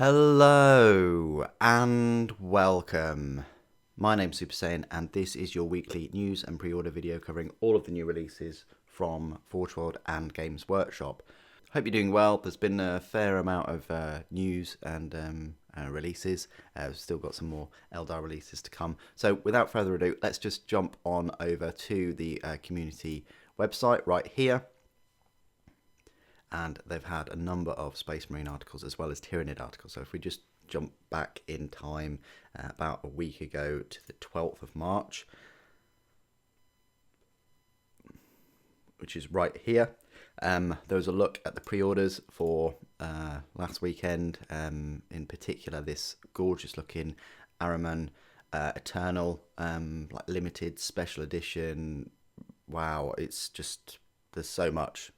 Hello and welcome. My name's Super Saiyan and this is your weekly news and pre-order video covering all of the new releases from Forge World and Games Workshop. Hope you're doing well. There's been a fair amount of news and releases. We've still got some more Eldar releases to come. So without further ado, let's just jump on over to the community website right here. And they've had a number of Space Marine articles as well as Tyranid articles. So if we just jump back in time about a week ago to the 12th of March, which is right here, there was a look at the pre-orders for last weekend, in particular this gorgeous looking Araman Eternal, like limited special edition. Wow, it's just, there's so much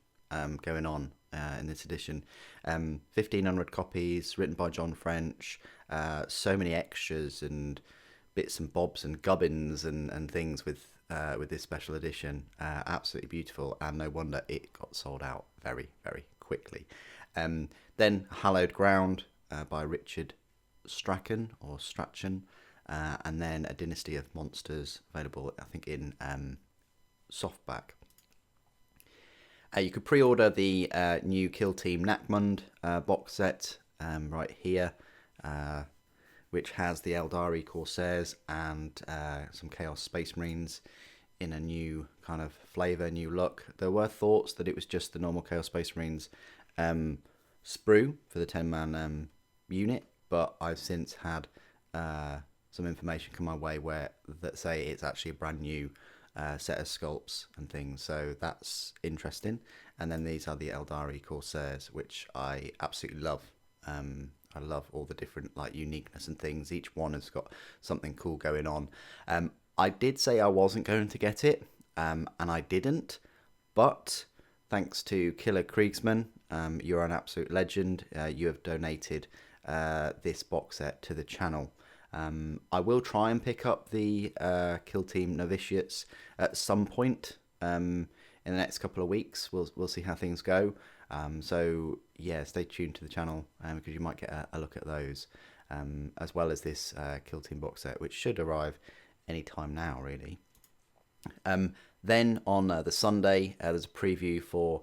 going on in this edition. 1,500 copies, written by John French, so many extras and bits and bobs and gubbins and things with this special edition. Absolutely beautiful, and no wonder it got sold out very, very quickly. Then Hallowed Ground by Richard Strachan, and then A Dynasty of Monsters, available I think in softback. You could pre-order the new Kill Team Nakmund box set right here, which has the Eldari Corsairs and some Chaos Space Marines in a new kind of flavour, new look. There were thoughts that it was just the normal Chaos Space Marines sprue for the 10-man unit, but I've since had some information come my way that say it's actually a brand new set of sculpts and things, so that's interesting. And then these are the Eldari Corsairs, which I absolutely love. I love all the different like uniqueness and things. Each one has got something cool going on. I did say I wasn't going to get it, and I didn't, but thanks to Killer Kriegsman, you're an absolute legend. You have donated this box set to the channel. I will try and pick up the Kill Team Novitiates at some point in the next couple of weeks. We'll see how things go. So yeah, stay tuned to the channel because you might get a look at those, as well as this Kill Team box set, which should arrive any time now, really. Then on the Sunday, there's a preview for.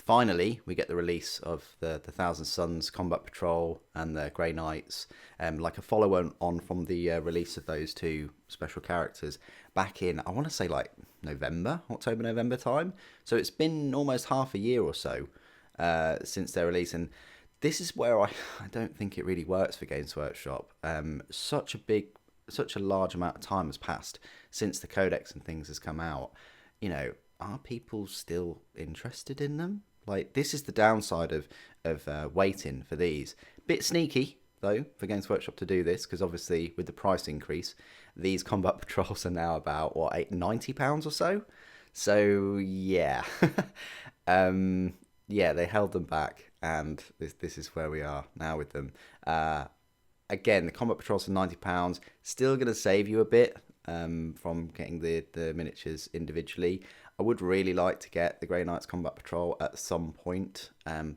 Finally, we get the release of the Thousand Suns Combat Patrol and the Grey Knights, like a follow-on from the release of those two special characters back in, I want to say like October, November time. So it's been almost half a year or so since their release, and this is where I don't think it really works for Games Workshop. Such a large amount of time has passed since the Codex and things has come out. You know, are people still interested in them? Like, this is the downside of waiting for these. Bit sneaky, though, for Games Workshop to do this, because obviously with the price increase, these combat patrols are now about, what, £90 or so? So, yeah. Yeah, they held them back, and this is where we are now with them. Again, the combat patrols for £90, still going to save you a bit from getting the miniatures individually. I would really like to get the Grey Knights Combat Patrol at some point,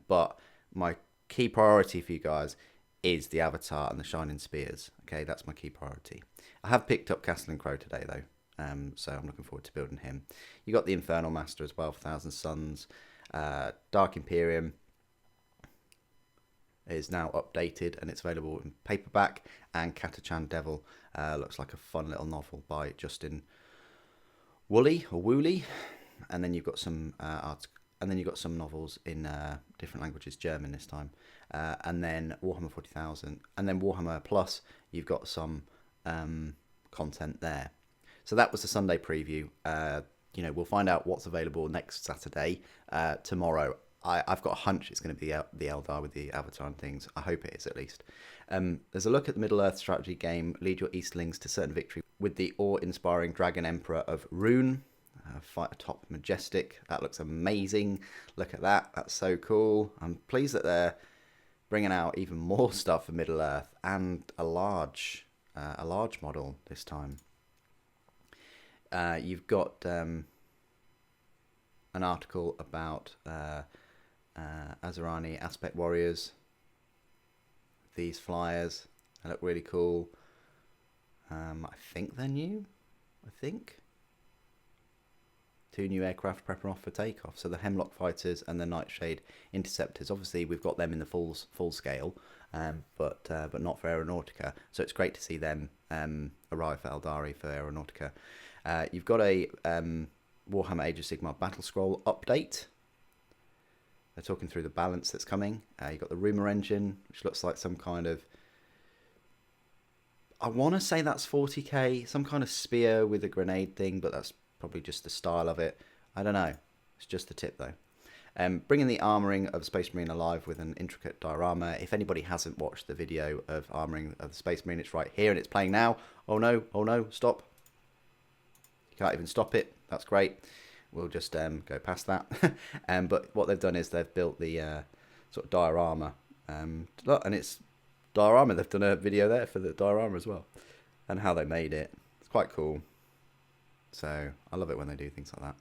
but my key priority for you guys is the Avatar and the Shining Spears. Okay, that's my key priority. I have picked up Castellan Crow today, though, so I'm looking forward to building him. You got the Infernal Master as well for Thousand Suns. Dark Imperium is now updated and it's available in paperback, and Catachan Devil looks like a fun little novel by Justin Woolley, and then you've got some art, and then you've got some novels in different languages, German this time, and then Warhammer 40,000, and then Warhammer Plus. You've got some content there. So that was the Sunday preview. You know, we'll find out what's available next Saturday, tomorrow. I've got a hunch it's going to be the Eldar with the Avatar and things. I hope it is, at least. There's a look at the Middle-earth strategy game, Lead Your Eastlings to Certain Victory, with the awe-inspiring Dragon Emperor of Rune. Fight atop Majestic. That looks amazing. Look at that. That's so cool. I'm pleased that they're bringing out even more stuff for Middle-earth, and a large model this time. You've got an article about Azarani Aspect Warriors these flyers. They look really cool. I think they're new. I think. 2 new aircraft prepping off for takeoff. So the Hemlock fighters and the Nightshade interceptors. Obviously, we've got them in the full scale, but not for Aeronautica. So it's great to see them arrive for Eldari for Aeronautica. You've got a Warhammer Age of Sigmar Battle Scroll update. They're talking through the balance that's coming. You've got the Rumour Engine, which looks like some kind of... I want to say that's 40k, some kind of spear with a grenade thing, but that's probably just the style of it. I don't know. It's just the tip, though. Bringing the armouring of Space Marine alive with an intricate diorama. If anybody hasn't watched the video of armouring of the Space Marine, it's right here and it's playing now. Oh no, stop. You can't even stop it. That's great. We'll just go past that. But what they've done is they've built the sort of diorama. Look, and it's diorama. They've done a video there for the diorama as well. And how they made it. It's quite cool. So I love it when they do things like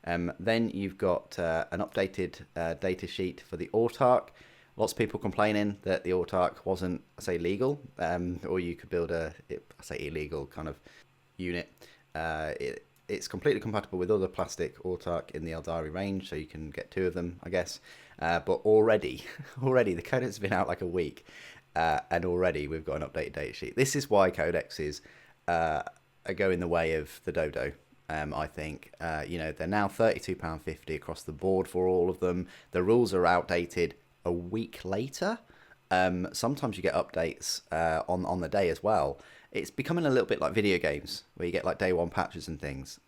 that. Then you've got an updated data sheet for the Autarch. Lots of people complaining that the Autarch wasn't, I say, legal, or you could build a, I say, illegal kind of unit. It's completely compatible with other plastic Autarch in the Eldari range, so you can get 2 of them, I guess. But already the codex has been out like a week, and already we've got an updated data sheet. This is why codexes are going the way of the Dodo. I think they're now £32.50 across the board for all of them. The rules are outdated a week later. Sometimes you get updates on the day as well. It's becoming a little bit like video games where you get like day one patches and things.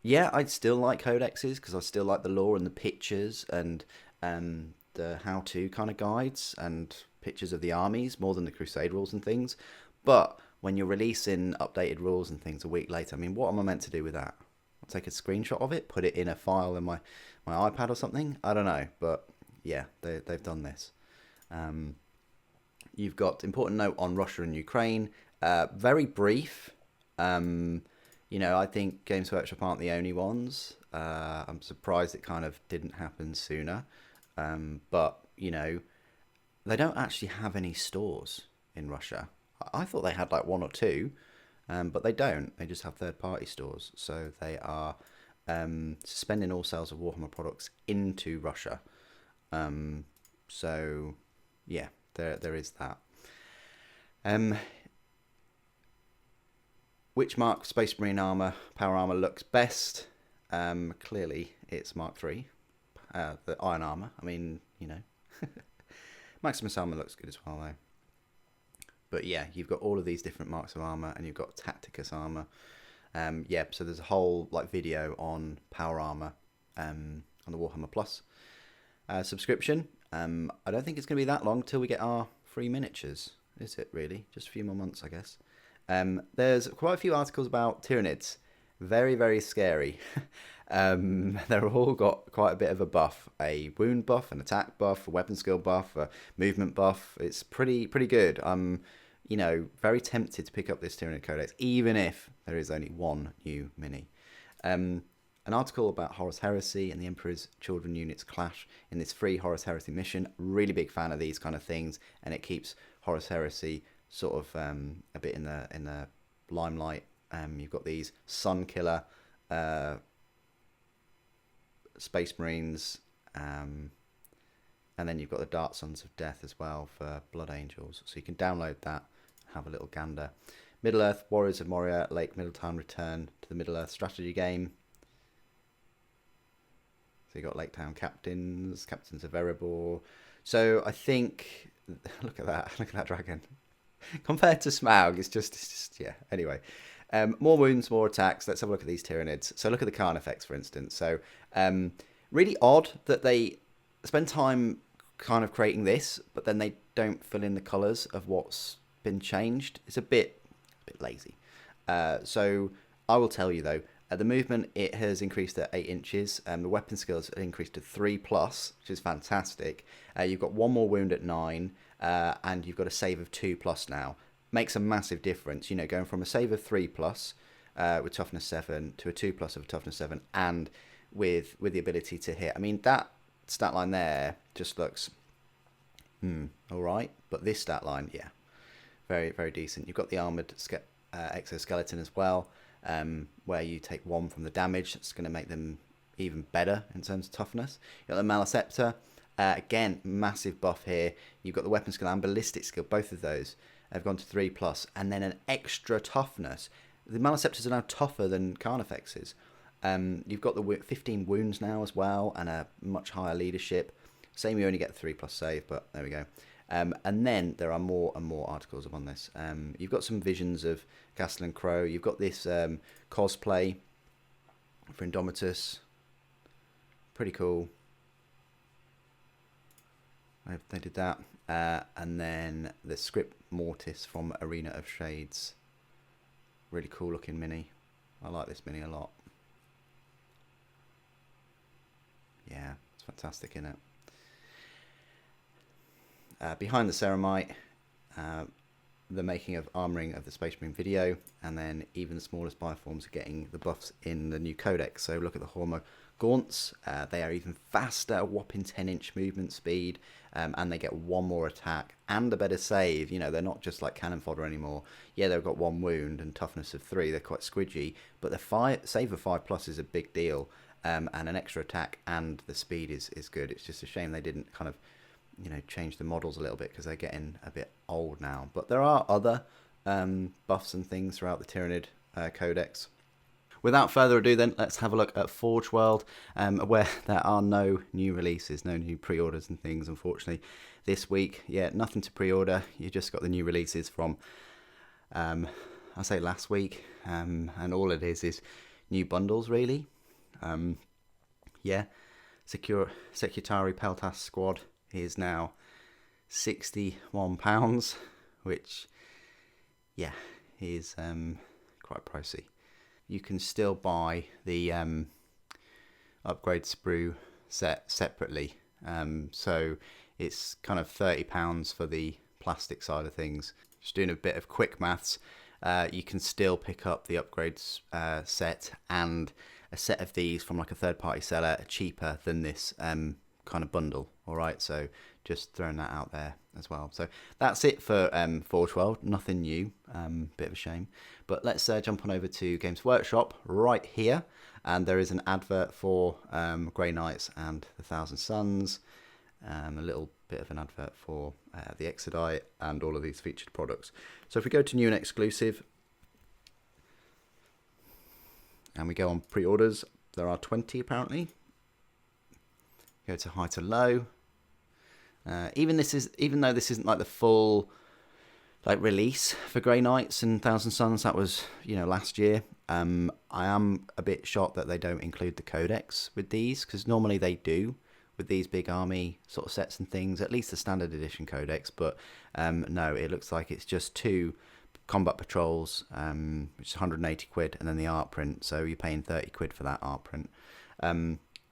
Yeah, I'd still like codexes because I still like the lore and the pictures and the how-to kind of guides and pictures of the armies more than the Crusade rules and things. But when you're releasing updated rules and things a week later, I mean, what am I meant to do with that? I'll take a screenshot of it, put it in a file in my iPad or something? I don't know, but yeah, they've done this. You've got important note on Russia and Ukraine. Very brief. I think Games Workshop aren't the only ones. I'm surprised it kind of didn't happen sooner. But, they don't actually have any stores in Russia. I thought they had like 1 or 2, but they don't. They just have third-party stores. So they are suspending all sales of Warhammer products into Russia. So, yeah, there is that. Which Mark Space Marine armor, power armor looks best? Clearly, it's Mark III, the iron armor. I mean, Maximus armor looks good as well, though. But yeah, you've got all of these different marks of armor, and you've got Tacticus armor. So there's a whole video on power armor on the Warhammer Plus subscription. I don't think it's going to be that long till we get our free miniatures, is it really? Just a few more months, I guess. There's quite a few articles about Tyranids. Very, very scary. They're all got quite a bit of a buff. A wound buff, an attack buff, a weapon skill buff, a movement buff. It's pretty good. I'm, very tempted to pick up this Tyranid Codex, even if there is only 1 new mini. An article about Horus Heresy and the Emperor's Children units clash in this free Horus Heresy mission. Really big fan of these kind of things, and it keeps Horus Heresy sort of a bit in the limelight. You've got these Sun Killer Space Marines, and then you've got the Dark Sons of Death as well for Blood Angels. So you can download that, have a little gander. Middle-earth Warriors of Moria, Lake Middletown return to the Middle-earth strategy game. So you got Lake Town Captains of Erebor. So I think, look at that dragon. Compared to Smaug, it's just yeah. Anyway, more wounds, more attacks. Let's have a look at these Tyranids. So look at the Khan effects, for instance. So really odd that they spend time kind of creating this, but then they don't fill in the colours of what's been changed. It's a bit lazy. So I will tell you though, the movement, it has increased to 8 inches. The weapon skills increased to 3+, which is fantastic. You've got 1 more wound at 9. And you've got a save of 2+ now. Makes a massive difference, going from a save of 3+ with toughness 7 to a 2+ of toughness 7, and with the ability to hit. I mean, that stat line there just looks All right, but this stat line, yeah, very, very decent. You've got the armored exoskeleton as well, where you take 1 from the damage. It's going to make them even better in terms of toughness. You've got the Maleceptor. Again, massive buff here. You've got the weapon skill and ballistic skill. Both of those have gone to 3+, and then an extra toughness. The Maleceptors are now tougher than Carnifexes. You've got the 15 wounds now as well, and a much higher leadership. Same, you only get 3+ save, but there we go. And then there are more and more articles upon this. You've got some visions of Castellan Crow. You've got this cosplay for Indomitus. Pretty cool. They did that. And then the Script Mortis from Arena of Shades. Really cool looking mini. I like this mini a lot. Yeah, it's fantastic, isn't it? Behind the Ceramite, the making of armoring of the Space Marine video, and then even the smallest bioforms are getting the buffs in the new codex. So look at the Horma Gaunts. They are even faster, a whopping 10-inch movement speed, and they get 1 more attack and a better save. You know, they're not just like cannon fodder anymore. Yeah, they've got 1 wound and toughness of 3. They're quite squidgy, but the save of 5+ is a big deal, and an extra attack and the speed is good. It's just a shame they didn't kind of, you know, change the models a little bit because they're getting a bit old now. But there are other buffs and things throughout the Tyranid Codex. Without further ado then, let's have a look at Forge World, where there are no new releases, no new pre-orders and things, unfortunately. This week, yeah, nothing to pre-order. You just got the new releases from, I say last week, and all it is new bundles, really. Yeah, Secretary Peltas Squad is now £61, which, yeah, is quite pricey. You can still buy the upgrade sprue set separately, so it's kind of £30 for the plastic side of things. Just doing a bit of quick maths, you can still pick up the upgrades set and a set of these from like a third-party seller cheaper than this kind of bundle. All right, so just throwing that out there as well. So that's it for Forge World. Nothing new, bit of a shame. But let's jump on over to Games Workshop right here, and there is an advert for Grey Knights and the Thousand Suns, a little bit of an advert for the Exodite and all of these featured products. So if we go to new and exclusive, and we go on pre-orders, there are 20 apparently. Go to high to low. Even though this isn't like the full like release for Grey Knights and Thousand Suns, that was, you know, last year. I am a bit shocked that they don't include the codex with these, because normally they do with these big army sort of sets and things, at least the standard edition codex. But no, it looks like it's just 2 combat patrols, which is 180 quid, and then the art print. So you're paying 30 quid for that art print.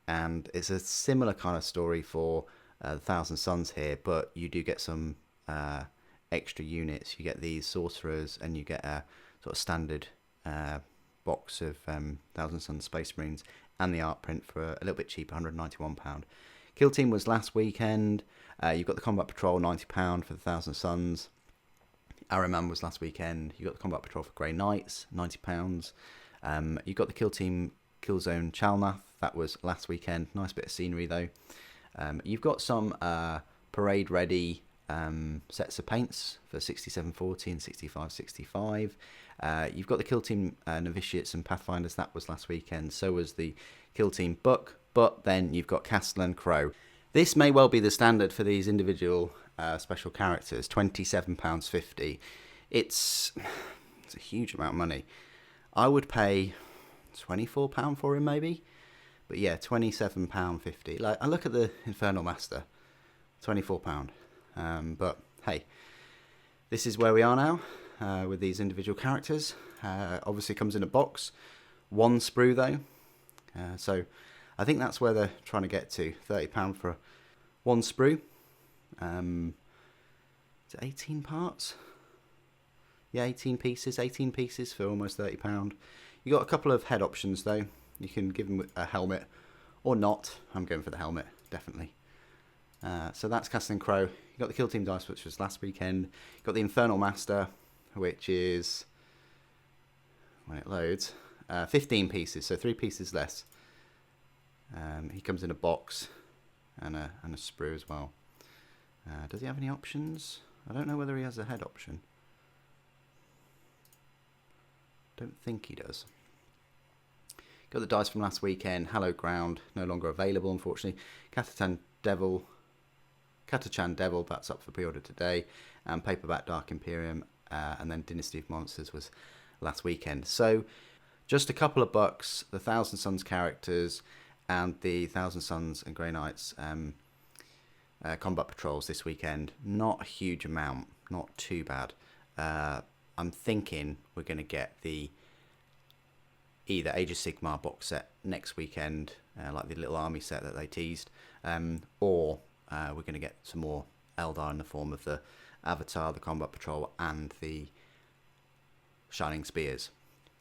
And it's a similar kind of story for the Thousand Suns here, but you do get some extra units. You get these sorcerers, and you get a sort of standard box of Thousand Suns Space Marines and the art print for a little bit cheaper, £191. Kill Team was last weekend. You've got the Combat Patrol, £90 for the Thousand Suns. Araman was last weekend. You got the Combat Patrol for Grey Knights, £90. You got the Kill Team Killzone Chalnath. That was last weekend. Nice bit of scenery though. You've got some parade ready sets of paints for 67.40 and 65.65. You've got the Kill Team Novitiates and Pathfinders. That was last weekend. So was the Kill Team Book. But then you've got Castellan Crow. This may well be the standard for these individual special characters. £27.50. It's a huge amount of money. I would pay £24 for him maybe. But yeah, £27.50. Like, I look at the Infernal Master, £24. But hey, this is where we are now with these individual characters. Obviously comes in a box, 1 sprue though. So I think that's where they're trying to get to. £30 for 1 sprue. Is it 18 parts? Yeah, 18 pieces for almost £30. You got a couple of head options though. You can give them a helmet or not. I'm going for the helmet, definitely. So that's Castle and Crow. You got the Kill Team dice, which was last weekend. You got the Infernal Master, which is, when it loads, 15 pieces, so 3 pieces less. He comes in a box and a sprue as well. Does he have any options? I don't know whether he has a head option. Don't think he does. Got the dice from last weekend. Hallowed Ground, no longer available, unfortunately. Catachan Devil, that's up for pre-order today. And Paperback Dark Imperium, and then Dynasty of Monsters was last weekend. So just a couple of bucks, the Thousand Sons characters and the Thousand Sons and Grey Knights combat patrols this weekend. Not a huge amount, not too bad. I'm thinking we're going to get the either Age of Sigmar box set next weekend, like the little army set that they teased, or we're going to get some more Eldar in the form of the Avatar, the Combat Patrol, and the Shining Spears.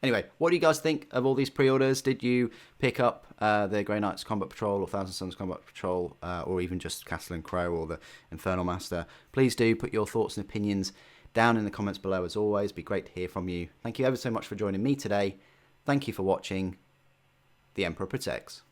Anyway, what do you guys think of all these pre-orders? Did you pick up the Grey Knights Combat Patrol or Thousand Sons Combat Patrol, or even just Castle and Crow or the Infernal Master? Please do put your thoughts and opinions down in the comments below as always. It'd be great to hear from you. Thank you ever so much for joining me today. Thank you for watching. The Emperor Protects.